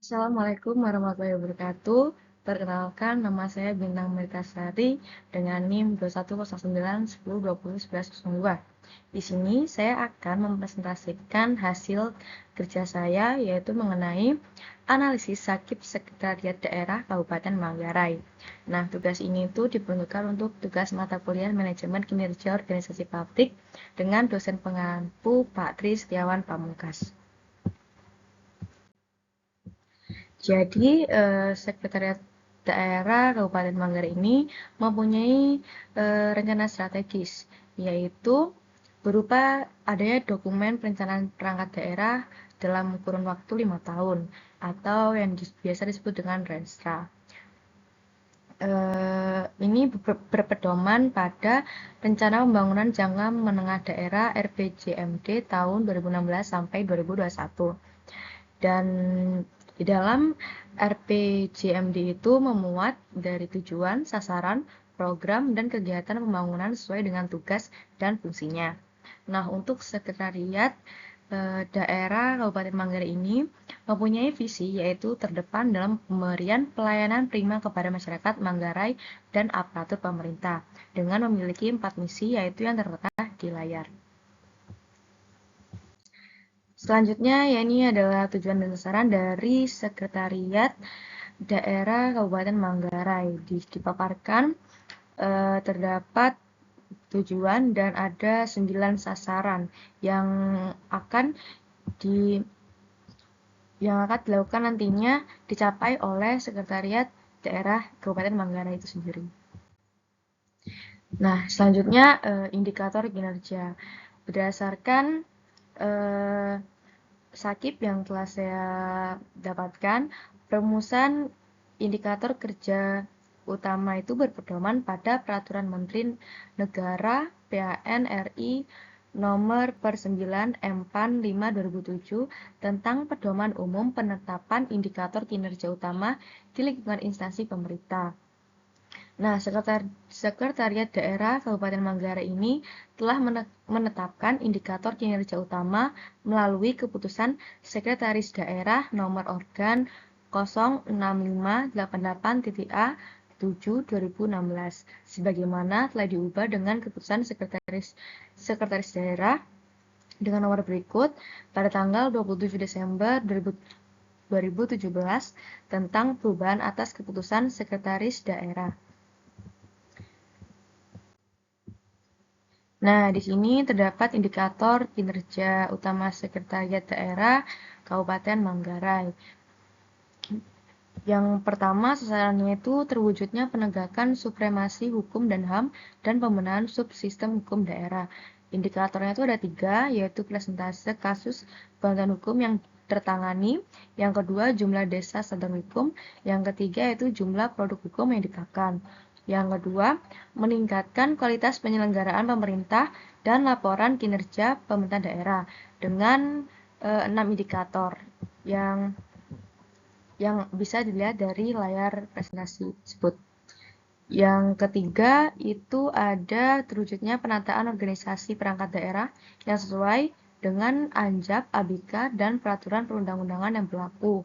Assalamualaikum warahmatullahi wabarakatuh. Perkenalkan, nama saya Bintang Meritasari dengan NIM 210910201102. Di sini saya akan mempresentasikan hasil kerja saya, yaitu mengenai analisis sakit Sekretariat Daerah Kabupaten Manggarai. Nah, tugas ini tuh diperuntukkan untuk tugas mata kuliah Manajemen Kinerja Organisasi Publik dengan dosen pengampu Pak Tri Setiawan Pamungkas. Jadi, Sekretariat Daerah Kabupaten Manggarai ini mempunyai rencana strategis, yaitu berupa adanya dokumen perencanaan perangkat daerah dalam kurun waktu 5 tahun, atau yang biasa disebut dengan Renstra. Ini berpedoman pada Rencana Pembangunan Jangka Menengah Daerah (RPJMD) tahun 2016 sampai 2021. Dan di dalam RPJMD itu memuat dari tujuan, sasaran, program, dan kegiatan pembangunan sesuai dengan tugas dan fungsinya. Nah, untuk Sekretariat Daerah Kabupaten Manggarai ini mempunyai visi yaitu terdepan dalam pemberian pelayanan prima kepada masyarakat Manggarai dan aparatur pemerintah dengan memiliki 4 misi yaitu yang tertera di layar. Selanjutnya, ya ini adalah tujuan dan sasaran dari Sekretariat Daerah Kabupaten Manggarai. Dipaparkan terdapat tujuan dan ada 9 sasaran yang akan dilakukan nantinya dicapai oleh Sekretariat Daerah Kabupaten Manggarai itu sendiri. Nah, selanjutnya indikator kinerja. Berdasarkan sakip yang telah saya dapatkan, perumusan indikator kerja utama itu berpedoman pada Peraturan Menteri Negara PAN RI Nomor per 9 M-PAN 5/2007 tentang pedoman umum penetapan indikator kinerja utama di lingkungan instansi pemerintah. Nah, Sekretariat Daerah Kabupaten Manggarai ini telah menetapkan indikator kinerja utama melalui keputusan Sekretaris Daerah Nomor Organ 06588-A 7/2016 sebagaimana telah diubah dengan keputusan Sekretaris Daerah dengan nomor berikut pada tanggal 27 Desember 2017 tentang perubahan atas keputusan Sekretaris Daerah. Nah, di sini terdapat indikator kinerja utama Sekretariat Daerah Kabupaten Manggarai. Yang pertama, sasarannya itu terwujudnya penegakan supremasi hukum dan HAM dan pembenahan subsistem hukum daerah. Indikatornya itu ada 3, yaitu persentase kasus bantuan hukum yang tertangani, yang kedua jumlah desa satuan hukum, yang ketiga yaitu jumlah produk hukum yang dikenakan. Yang kedua, meningkatkan kualitas penyelenggaraan pemerintah dan laporan kinerja pemerintah daerah dengan 6 indikator yang bisa dilihat dari layar presentasi tersebut. Yang ketiga itu ada terwujudnya penataan organisasi perangkat daerah yang sesuai dengan ANJAP, ABK, dan peraturan perundang-undangan yang berlaku.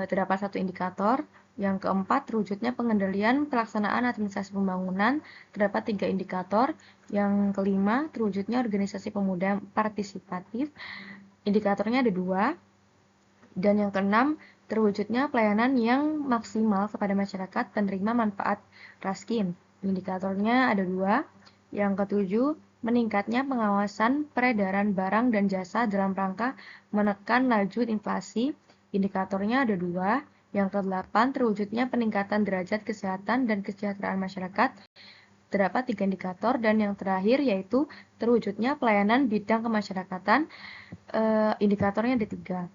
Terdapat 1 indikator. Yang keempat, terwujudnya pengendalian pelaksanaan administrasi pembangunan. Terdapat 3 indikator. Yang kelima, terwujudnya organisasi pemuda partisipatif. Indikatornya ada 2. Dan yang keenam, terwujudnya pelayanan yang maksimal kepada masyarakat penerima manfaat Raskin. Indikatornya ada 2. Yang ketujuh, meningkatnya pengawasan peredaran barang dan jasa dalam rangka menekan laju inflasi. Indikatornya ada 2. Yang kedelapan, terwujudnya peningkatan derajat kesehatan dan kesejahteraan masyarakat. Terdapat 3 indikator. Dan yang terakhir yaitu terwujudnya pelayanan bidang kemasyarakatan. Indikatornya ada 3.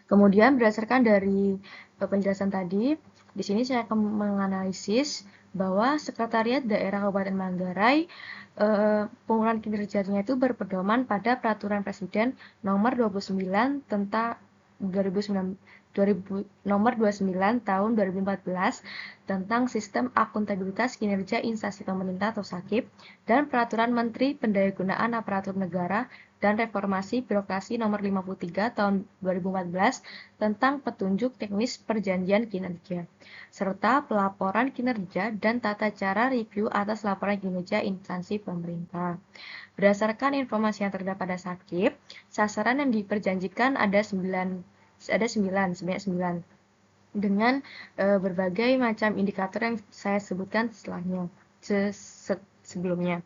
Kemudian berdasarkan dari penjelasan tadi, di sini saya akan menganalisis bahwa Sekretariat Daerah Kabupaten Manggarai pengumpulan kinerjanya itu berpedoman pada Peraturan Presiden Nomor 29 tentang 29 tahun 2014 tentang Sistem Akuntabilitas Kinerja Instansi Pemerintah atau SAKIP dan Peraturan Menteri Pendayagunaan Aparatur Negara dan Reformasi Birokrasi Nomor 53 Tahun 2014 tentang petunjuk teknis perjanjian kinerja, serta pelaporan kinerja dan tata cara review atas laporan kinerja instansi pemerintah. Berdasarkan informasi yang terdapat pada sakip, sasaran yang diperjanjikan ada 9, sebanyak 9 dengan berbagai macam indikator yang saya sebutkan sebelumnya.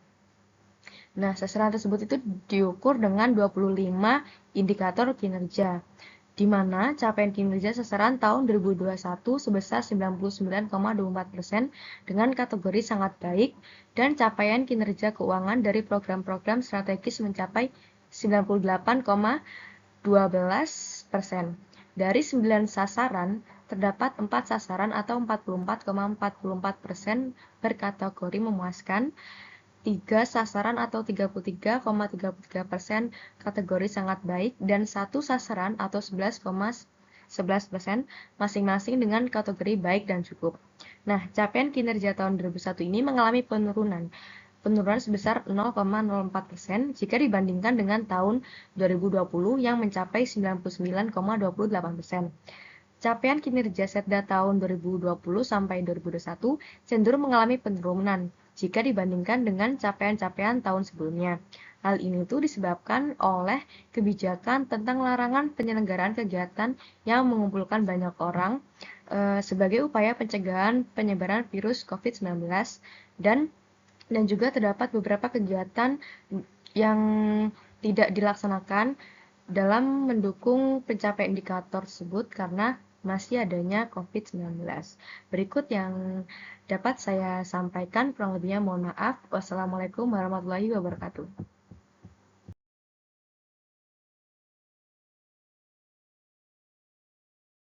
Nah, sasaran tersebut itu diukur dengan 25 indikator kinerja, di mana capaian kinerja sasaran tahun 2021 sebesar 99,24% dengan kategori sangat baik, dan capaian kinerja keuangan dari program-program strategis mencapai 98,12%. Dari 9 sasaran, terdapat 4 sasaran atau 44,44% berkategori memuaskan, 3 sasaran atau 33,33% kategori sangat baik, dan 1 sasaran atau 11,11% masing-masing dengan kategori baik dan cukup. Nah, capaian kinerja tahun 2021 ini mengalami penurunan sebesar 0,04% jika dibandingkan dengan tahun 2020 yang mencapai 99,28%. Capaian kinerja Setda tahun 2020 sampai 2021 cenderung mengalami penurunan jika dibandingkan dengan capaian-capaian tahun sebelumnya. Hal ini tuh disebabkan oleh kebijakan tentang larangan penyelenggaraan kegiatan yang mengumpulkan banyak orang sebagai upaya pencegahan penyebaran virus COVID-19, dan juga terdapat beberapa kegiatan yang tidak dilaksanakan dalam mendukung pencapaian indikator tersebut karena masih adanya COVID-19. Berikut yang dapat saya sampaikan, kurang lebihnya mohon maaf. Wassalamualaikum warahmatullahi wabarakatuh.